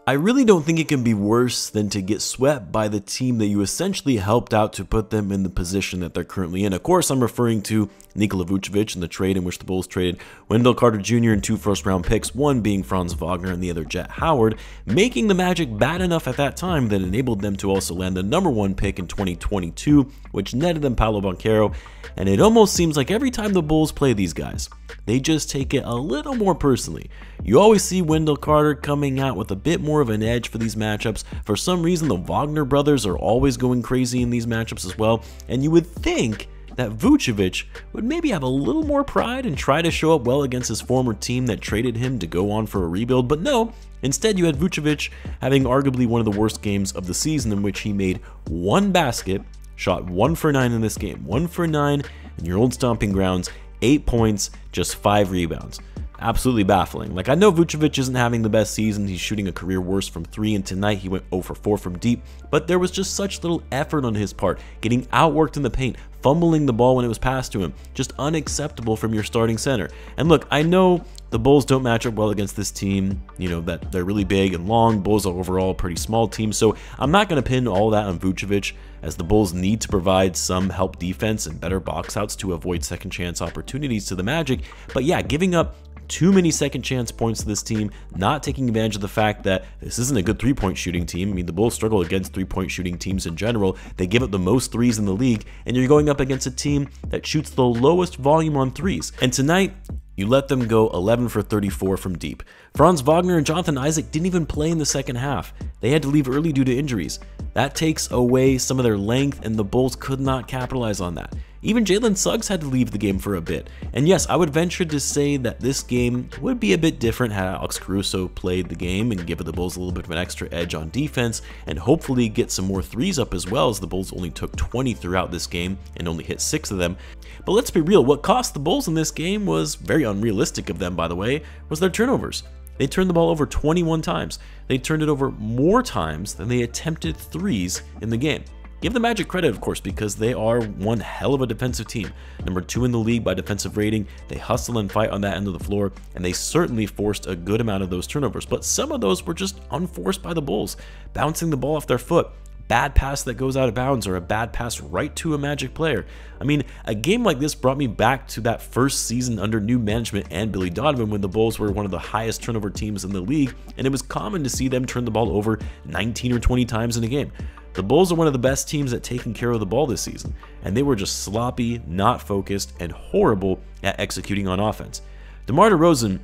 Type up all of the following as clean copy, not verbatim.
I really don't think it can be worse than to get swept by the team that you essentially helped out to put them in the position that they're currently in. Of course, I'm referring to Nikola Vucevic and the trade in which the Bulls traded Wendell Carter Jr. and 2 first-round picks, one being Franz Wagner and the other Jet Howard, making the Magic bad enough at that time that enabled them to also land the #1 pick in 2022, which netted them Paolo Banchero. And it almost seems like every time the Bulls play these guys, they just take it a little more personally. You always see Wendell Carter coming out with a bit more of an edge for these matchups. For some reason, the Wagner brothers are always going crazy in these matchups as well, and you would think that Vucevic would maybe have a little more pride and try to show up well against his former team that traded him to go on for a rebuild, but no. Instead, you had Vucevic having arguably one of the worst games of the season, in which he made 1 basket, shot 1 for 9 in this game. 1 for 9 in your old stomping grounds, 8 points, just 5 rebounds. Absolutely baffling. Like, I know Vucevic isn't having the best season, he's shooting a career worst from 3, and tonight he went 0 for 4 from deep, but there was just such little effort on his part, getting outworked in the paint, fumbling the ball when it was passed to him. Just unacceptable from your starting center. And look, I know the Bulls don't match up well against this team, you know, that they're really big and long. Bulls are overall a pretty small team, so I'm not going to pin all that on Vucevic, as the Bulls need to provide some help defense and better box outs to avoid second chance opportunities to the Magic. But yeah, giving up too many second chance points to this team, not taking advantage of the fact that this isn't a good three-point shooting team. I mean, the Bulls struggle against three-point shooting teams in general. They give up the most threes in the league, and you're going up against a team that shoots the lowest volume on threes. And tonight, you let them go 11 for 34 from deep. Franz Wagner and Jonathan Isaac didn't even play in the second half. They had to leave early due to injuries. That takes away some of their length, and the Bulls could not capitalize on that. Even Jalen Suggs had to leave the game for a bit. And yes, I would venture to say that this game would be a bit different had Alex Caruso played the game and give the Bulls a little bit of an extra edge on defense, and hopefully get some more threes up as well, as the Bulls only took 20 throughout this game and only hit 6 of them. But let's be real, what cost the Bulls in this game was very unrealistic of them, by the way, was their turnovers. They turned the ball over 21 times. They turned it over more times than they attempted threes in the game. Give the Magic credit, of course, because they are one hell of a defensive team. #2 in the league by defensive rating. They hustle and fight on that end of the floor, and they certainly forced a good amount of those turnovers. But some of those were just unforced by the Bulls, bouncing the ball off their foot. Bad pass that goes out of bounds, or a bad pass right to a Magic player. I mean, a game like this brought me back to that first season under new management and Billy Donovan, when the Bulls were one of the highest turnover teams in the league, and it was common to see them turn the ball over 19 or 20 times in a game. The Bulls are one of the best teams at taking care of the ball this season, and they were just sloppy, not focused, and horrible at executing on offense. DeMar DeRozan,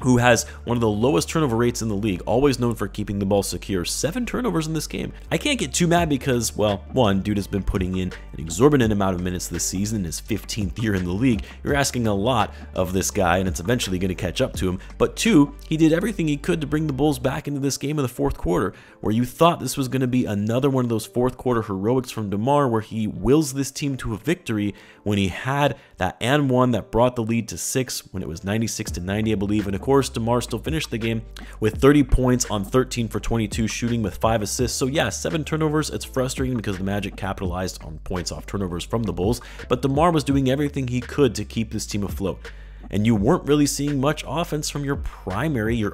who has one of the lowest turnover rates in the league, always known for keeping the ball secure, 7 turnovers in this game. I can't get too mad because, well, one, dude has been putting in an exorbitant amount of minutes this season in his 15th year in the league. You're asking a lot of this guy, and it's eventually going to catch up to him. But 2, he did everything he could to bring the Bulls back into this game in the 4th quarter, where you thought this was going to be another one of those 4th quarter heroics from DeMar, where he wills this team to a victory when he had that and one that brought the lead to 6 when it was 96-90, I believe. And of course, DeMar still finished the game with 30 points on 13 for 22 shooting with 5 assists. So yeah, 7 turnovers. It's frustrating because the Magic capitalized on points off turnovers from the Bulls, but DeMar was doing everything he could to keep this team afloat. And you weren't really seeing much offense from your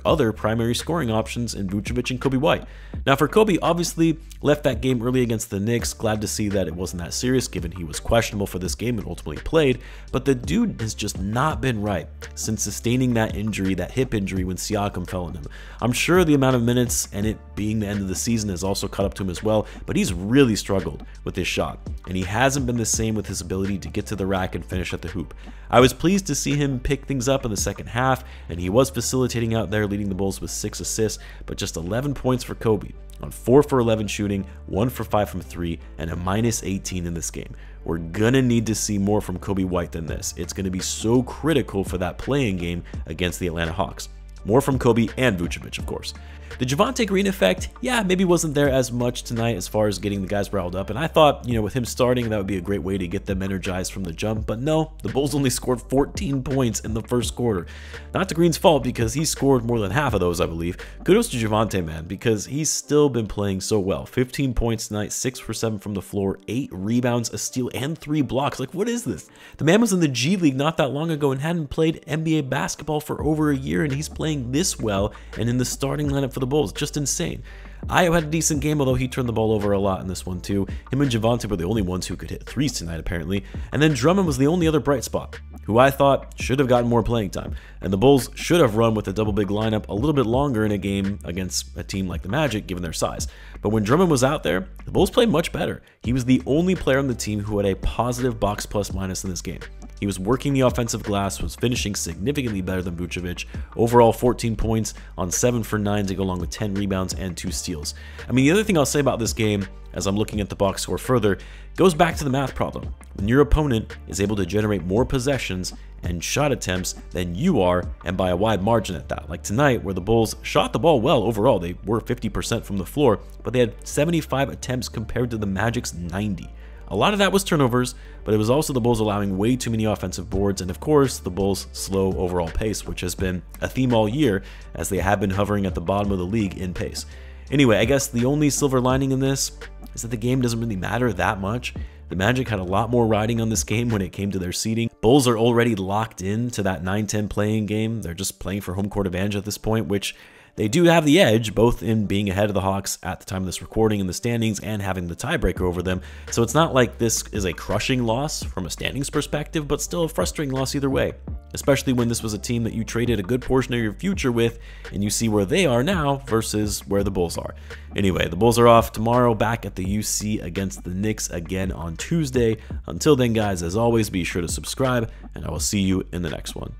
other primary scoring options in Vucevic and Coby White. Now for Coby, obviously left that game early against the Knicks. Glad to see that it wasn't that serious, given he was questionable for this game and ultimately played. But the dude has just not been right since sustaining that injury, that hip injury, when Siakam fell on him. I'm sure the amount of minutes and it being the end of the season has also caught up to him as well, but he's really struggled with his shot, and he hasn't been the same with his ability to get to the rack and finish at the hoop. I was pleased to see him pick things up in the second half, and he was facilitating out there, leading the Bulls with 6 assists, but just 11 points for Coby on 4 for 11 shooting, 1 for 5 from 3, and a -18 in this game. We're gonna need to see more from Coby White than this. It's gonna be so critical for that playing game against the Atlanta Hawks. More from Coby and Vucevic, of course. The Javonte Green effect, yeah, maybe wasn't there as much tonight as far as getting the guys riled up, and I thought, you know, with him starting, that would be a great way to get them energized from the jump, but no, the Bulls only scored 14 points in the first quarter. Not to Green's fault, because he scored more than half of those, I believe. Kudos to Javonte, man, because he's still been playing so well. 15 points tonight, 6 for 7 from the floor, 8 rebounds, a steal, and 3 blocks. Like, what is this? The man was in the G League not that long ago and hadn't played NBA basketball for over a year, and he's playing this well and in the starting lineup for the Bulls. Just insane. Ayo had a decent game, although he turned the ball over a lot in this one too. Him and Javonte were the only ones who could hit threes tonight, apparently. And then Drummond was the only other bright spot, who I thought should have gotten more playing time. And the Bulls should have run with a double big lineup a little bit longer in a game against a team like the Magic, given their size. But when Drummond was out there, the Bulls played much better. He was the only player on the team who had a positive box plus minus in this game. He was working the offensive glass, was finishing significantly better than Vucevic. Overall, 14 points on 7 for 9 to go along with 10 rebounds and 2 steals. I mean, the other thing I'll say about this game, as I'm looking at the box score further, goes back to the math problem. When your opponent is able to generate more possessions and shot attempts than you are, and by a wide margin at that. Like tonight, where the Bulls shot the ball well overall. They were 50% from the floor, but they had 75 attempts compared to the Magic's 90. A lot of that was turnovers, but it was also the Bulls allowing way too many offensive boards, and of course, the Bulls' slow overall pace, which has been a theme all year, as they have been hovering at the bottom of the league in pace. Anyway, I guess the only silver lining in this is that the game doesn't really matter that much. The Magic had a lot more riding on this game when it came to their seeding. Bulls are already locked into that 9-10 playing game. They're just playing for home court advantage at this point, which they do have the edge, both in being ahead of the Hawks at the time of this recording in the standings and having the tiebreaker over them. So it's not like this is a crushing loss from a standings perspective, but still a frustrating loss either way, especially when this was a team that you traded a good portion of your future with, and you see where they are now versus where the Bulls are. Anyway, the Bulls are off tomorrow, back at the UC against the Knicks again on Tuesday. Until then, guys, as always, be sure to subscribe, and I will see you in the next one.